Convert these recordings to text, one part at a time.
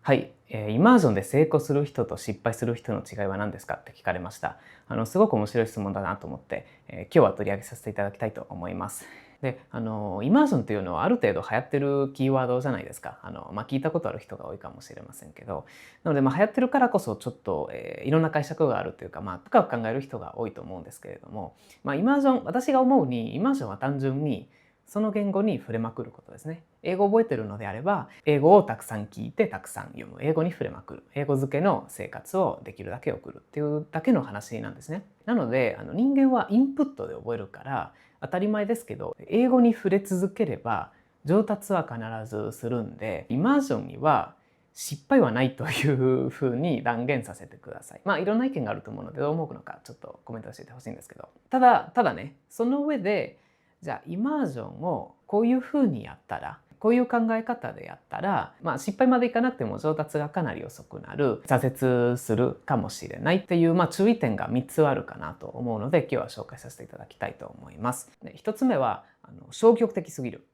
はい、イマージョンで成功する人と失敗する人の違いは何ですかって聞かれました。すごく面白い質問だなと思って、今日は取り上げさせていただきたいと思います。で、イマージョンというのはある程度流行ってるキーワードじゃないですか。聞いたことある人が多いかもしれませんけど、なので、流行ってるからこそちょっと、いろんな解釈があるというか、深く考える人が多いと思うんですけれども、イマージョン、私が思うに、イマージョンは単純にその言語に触れまくることですね。英語を覚えてるのであれば、英語をたくさん聞いてたくさん読む。英語に触れまくる。英語漬けの生活をできるだけ送るっていうだけの話なんですね。なので、人間はインプットで覚えるから当たり前ですけど、英語に触れ続ければ上達は必ずするんで、イマージョンには失敗はないというふうに断言させてください。いろんな意見があると思うのでどう思うのかちょっとコメント教えてほしいんですけど。ただね、その上でじゃあイマージョンをこういうふうにやったら、こういう考え方でやったら、失敗までいかなくても上達がかなり遅くなる、挫折するかもしれないっていう、注意点が3つあるかなと思うので今日は紹介させていただきたいと思います。1つ目は消極的すぎる。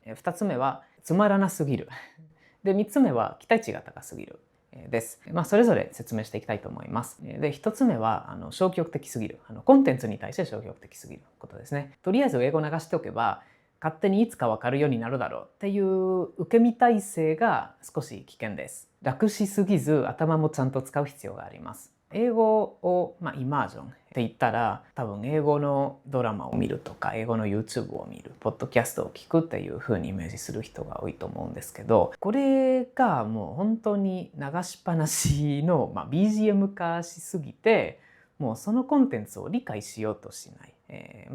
2つ目はつまらなすぎる。で3つ目は期待値が高すぎる。です。それぞれ説明していきたいと思います。で、一つ目は消極的すぎる。コンテンツに対して消極的すぎることですね。とりあえず英語流しておけば、勝手にいつか分かるようになるだろうっていう受け身体制が少し危険です。楽しすぎず頭もちゃんと使う必要があります。英語を、イマージョンって言ったら多分英語のドラマを見るとか英語の YouTube を見るポッドキャストを聞くっていう風にイメージする人が多いと思うんですけど、これがもう本当に流しっぱなしの、BGM 化しすぎてもうそのコンテンツを理解しようとしない、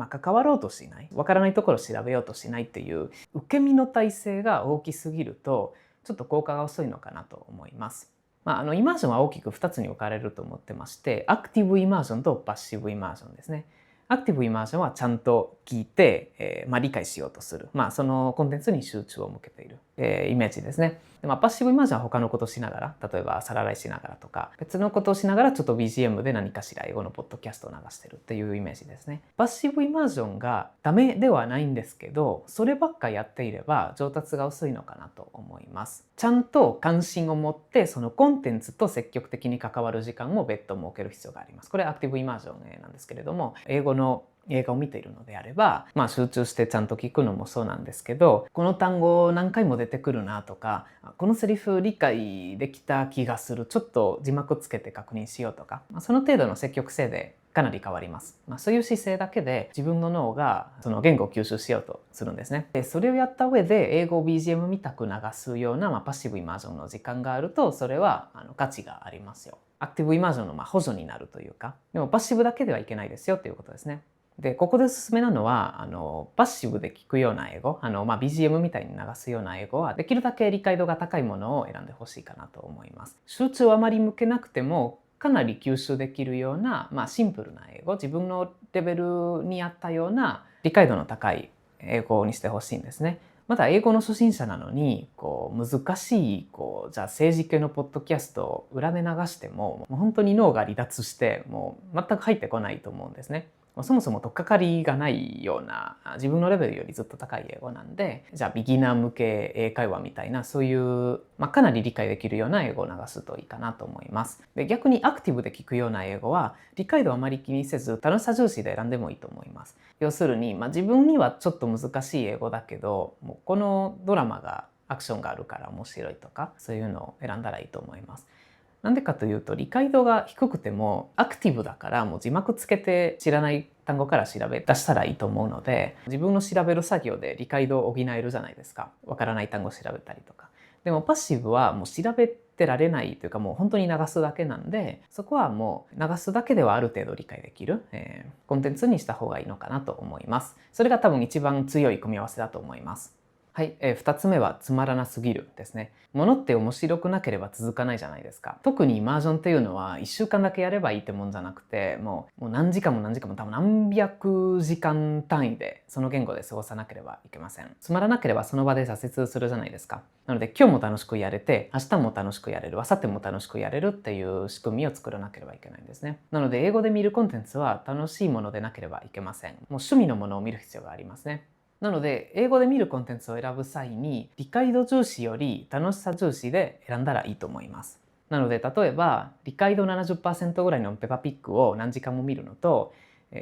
関わろうとしない、わからないところを調べようとしないっていう受け身の体制が大きすぎるとちょっと効果が遅いのかなと思います。イマージョンは大きく2つに分かれると思ってまして、アクティブイマージョンとパッシブイマージョンですね。アクティブイマージョンはちゃんと聞いて、理解しようとする、そのコンテンツに集中を向けている、イメージですね。でパッシブイマージョンは他のことをしながら、例えば皿洗いしながらとか別のことをしながらちょっと BGM で何かしら英語のポッドキャストを流してるっていうイメージですね。パッシブイマージョンがダメではないんですけど、そればっかやっていれば上達が遅いのかなと思います。ちゃんと関心を持ってそのコンテンツと積極的に関わる時間も別途設ける必要があります。これアクティブイマージョンなんですけれども、英語の映画を見ているのであれば、集中してちゃんと聞くのもそうなんですけど、この単語何回も出てくるなとか、このセリフ理解できた気がする、ちょっと字幕つけて確認しようとか、その程度の積極性でかなり変わります。そういう姿勢だけで自分の脳がその言語を吸収しようとするんですね。でそれをやった上で英語を BGM みたく流すような、パッシブイマージョンの時間があると、それは価値がありますよ。アクティブイマージョンの補助になるというか、でもパッシブだけではいけないですよということですね。でここでおすすめなのはパッシブで聞くような英語、BGM みたいに流すような英語はできるだけ理解度が高いものを選んでほしいかなと思います。集中をあまり向けなくてもかなり吸収できるような、シンプルな英語、自分のレベルに合ったような理解度の高い英語にしてほしいんですね。また英語の初心者なのに難しいじゃあ政治系のポッドキャストを裏で流しても本当に脳が離脱してもう全く入ってこないと思うんですね。そもそも取っかかりがないような自分のレベルよりずっと高い英語なんで、じゃあビギナー向け英会話みたいなそういう、かなり理解できるような英語を流すといいかなと思います。で逆にアクティブで聞くような英語は理解度をあまり気にせず楽しさ重視で選んでもいいと思います。要するに、自分にはちょっと難しい英語だけどもうこのドラマがアクションがあるから面白いとか、そういうのを選んだらいいと思います。なんでかというと理解度が低くてもアクティブだからもう字幕つけて知らない単語から調べ出したらいいと思うので、自分の調べる作業で理解度を補えるじゃないですか。わからない単語を調べたりとか。でもパッシブはもう調べてられないというか、もう本当に流すだけなんで、そこはもう流すだけではある程度理解できる、コンテンツにした方がいいのかなと思います。それが多分一番強い組み合わせだと思います。はい、2つ目はつまらなすぎるですね。ものって面白くなければ続かないじゃないですか。特にイマージョンっていうのは1週間だけやればいいってもんじゃなくて、もう何時間も何時間も多分何百時間単位でその言語で過ごさなければいけません。つまらなければその場で挫折するじゃないですか。なので今日も楽しくやれて、明日も楽しくやれる、明後日も楽しくやれるっていう仕組みを作らなければいけないんですね。なので英語で見るコンテンツは楽しいものでなければいけません。もう趣味のものを見る必要がありますね。なので、英語で見るコンテンツを選ぶ際に、理解度重視より楽しさ重視で選んだらいいと思います。なので、例えば、理解度 70% ぐらいのペパピックを何時間も見るのと、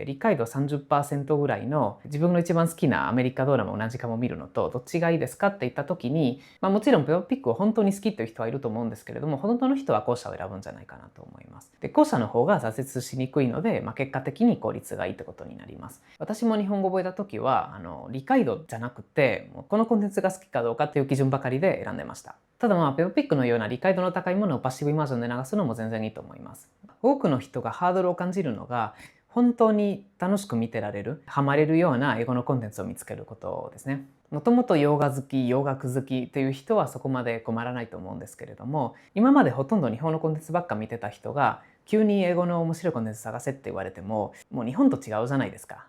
理解度 30% ぐらいの自分の一番好きなアメリカドラマを何時間も見るのとどっちがいいですかって言った時に、もちろんペパピックを本当に好きという人はいると思うんですけれども、ほとんどの人は後者を選ぶんじゃないかなと思います。で、後者の方が挫折しにくいので、結果的に効率がいいってことになります。私も日本語を覚えた時は理解度じゃなくて、もうこのコンテンツが好きかどうかっていう基準ばかりで選んでました。ただペパピックのような理解度の高いものをパッシブイマージョンで流すのも全然いいと思います。多くの人がハードルを感じるのが、本当に楽しく見てられる、ハマれるような英語のコンテンツを見つけることですね。もともと洋画好き、洋楽好きという人はそこまで困らないと思うんですけれども、今までほとんど日本のコンテンツばっか見てた人が、急に英語の面白いコンテンツ探せって言われても、もう日本と違うじゃないですか。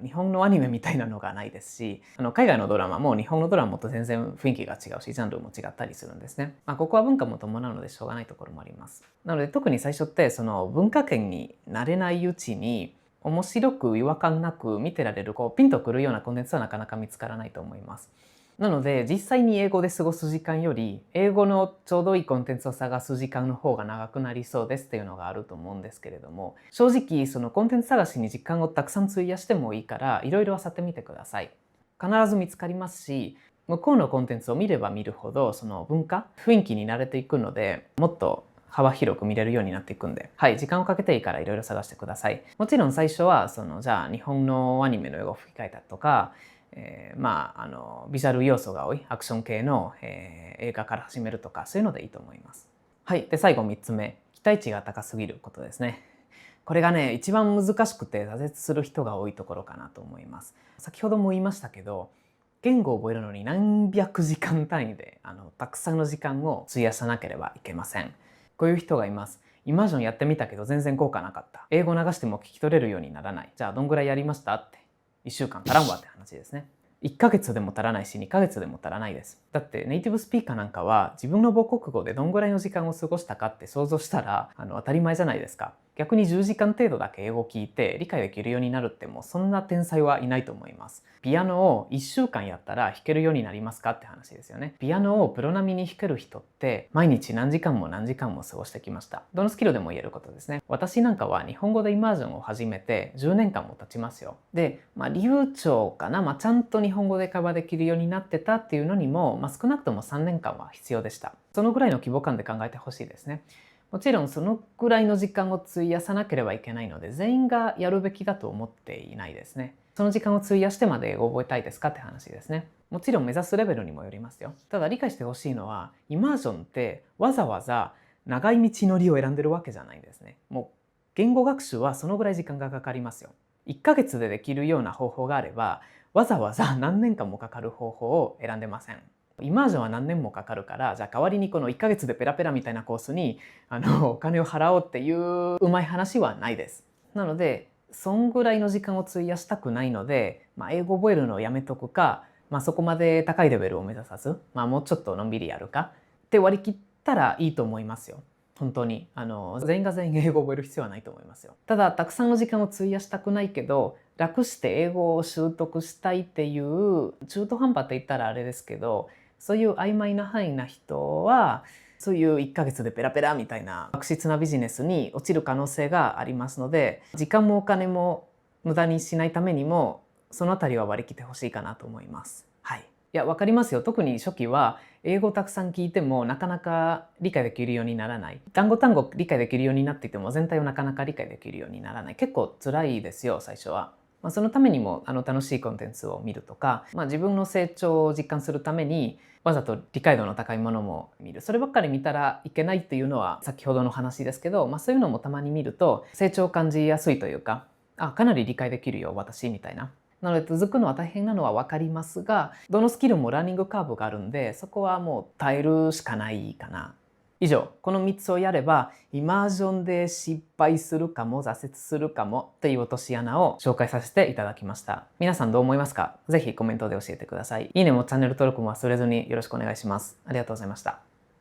日本のアニメみたいなのがないですし、海外のドラマも日本のドラマと全然雰囲気が違うし、ジャンルも違ったりするんですね。ここは文化も伴うのでしょうがないところもあります。なので特に最初ってその文化圏に慣れないうちに、面白く違和感なく見てられるピンとくるようなコンテンツはなかなか見つからないと思います。なので実際に英語で過ごす時間より英語のちょうどいいコンテンツを探す時間の方が長くなりそうですっていうのがあると思うんですけれども、正直そのコンテンツ探しに時間をたくさん費やしてもいいからいろいろ漁ってみてください。必ず見つかりますし、向こうのコンテンツを見れば見るほどその文化、雰囲気に慣れていくので、もっと幅広く見れるようになっていくんで、時間をかけていいからいろいろ探してください。もちろん最初はじゃあ日本のアニメの英語を吹き替えたとか、ビジュアル要素が多いアクション系の、映画から始めるとか、そういうのでいいと思います。で最後3つ目、期待値が高すぎることですね。これがね、一番難しくて挫折する人が多いところかなと思います。先ほども言いましたけど、言語を覚えるのに何百時間単位でたくさんの時間を費やさなければいけません。こういう人がいます。イマージョンやってみたけど全然効果なかった。英語流しても聞き取れるようにならない。じゃあどんぐらいやりましたって。1週間足らんわって話ですね。1ヶ月でも足らないし2ヶ月でも足らないです。だってネイティブスピーカーなんかは自分の母国語でどんぐらいの時間を過ごしたかって想像したら当たり前じゃないですか。逆に10時間程度だけ英語を聞いて理解できるようになるってもうそんな天才はいないと思います。ピアノを1週間やったら弾けるようになりますかって話ですよね。ピアノをプロ並みに弾ける人って毎日何時間も何時間も過ごしてきました。どのスキルでも言えることですね。私なんかは日本語でイマージョンを始めて10年間も経ちますよ。で、流暢かな、ちゃんと日本語で会話できるようになってたっていうのにも、少なくとも3年間は必要でした。そのぐらいの規模感で考えてほしいですね。もちろんそのぐらいの時間を費やさなければいけないので、全員がやるべきだと思っていないですね。その時間を費やしてまで英語を覚えたいですかって話ですね。もちろん目指すレベルにもよりますよ。ただ理解してほしいのは、イマージョンってわざわざ長い道のりを選んでるわけじゃないんですね。もう言語学習はそのぐらい時間がかかりますよ。1ヶ月でできるような方法があれば、わざわざ何年間もかかる方法を選んでません。イマージョンは何年もかかるから、じゃあ代わりにこの1ヶ月でペラペラみたいなコースにお金を払おうっていううまい話はないです。なのでそんぐらいの時間を費やしたくないので、英語覚えるのをやめとくか、そこまで高いレベルを目指さず、もうちょっとのんびりやるかって割り切ったらいいと思いますよ。本当に全員が全員英語を覚える必要はないと思いますよ。ただたくさんの時間を費やしたくないけど、楽して英語を習得したいっていう中途半端って言ったらあれですけど、そういう曖昧な範囲な人はそういう1ヶ月でペラペラみたいな悪質なビジネスに落ちる可能性がありますので、時間もお金も無駄にしないためにもそのあたりは割り切ってほしいかなと思います。いや、わかりますよ。特に初期は英語をたくさん聞いてもなかなか理解できるようにならない。単語単語理解できるようになっていても全体をなかなか理解できるようにならない。結構辛いですよ、最初は。そのためにも楽しいコンテンツを見るとか、自分の成長を実感するためにわざと理解度の高いものも見る。そればっかり見たらいけないっていうのは先ほどの話ですけど、そういうのもたまに見ると成長を感じやすいというか、かなり理解できるよ私みたいな。なので続くのは大変なのは分かりますが、どのスキルもラーニングカーブがあるんで、そこはもう耐えるしかないかな。以上、この3つをやればイマージョンで失敗するかも挫折するかもという落とし穴を紹介させていただきました。皆さんどう思いますか？ぜひコメントで教えてください。いいねもチャンネル登録も忘れずによろしくお願いします。ありがとうございました。